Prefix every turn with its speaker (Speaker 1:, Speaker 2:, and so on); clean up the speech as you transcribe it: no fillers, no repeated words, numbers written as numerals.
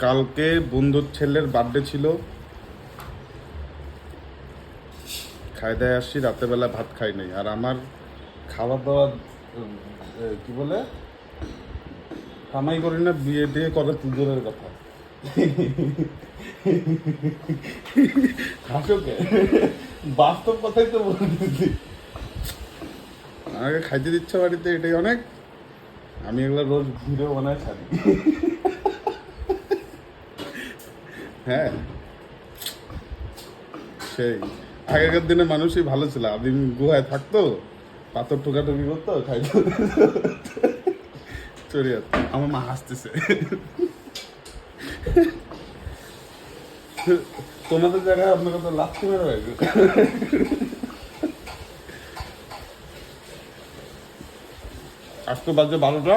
Speaker 1: কালকে বন্ধুর ছেলের বার্থডে ছিল, খাই দায় আসছি, রাতেরবেলা ভাত খাই নাই। আর আমার খাওয়া দাওয়া কি বলে কামাই করি না, বিয়ে দিয়ে করা দূরের কথা। হাসোকে বাস্তব কথাই তো বলতেছি। আমাকে খাইতে দিচ্ছে বাড়িতে, এটাই অনেক। আমি এগুলো রোজ ভিডিও বানায় ছাড়ি। হ্যাঁ, সেই আগেকার দিনে মানুষই ভালো ছিল, আদিম গুহায় থাকতো, পাথর ঠোকাঠুকি করতো, খাইতো, চলে যেত। আমার মা হাসতেছে। তোমাদের জায়গায় আপনার কত লাথি মেরে হবে। আজকে বাজে 12টা।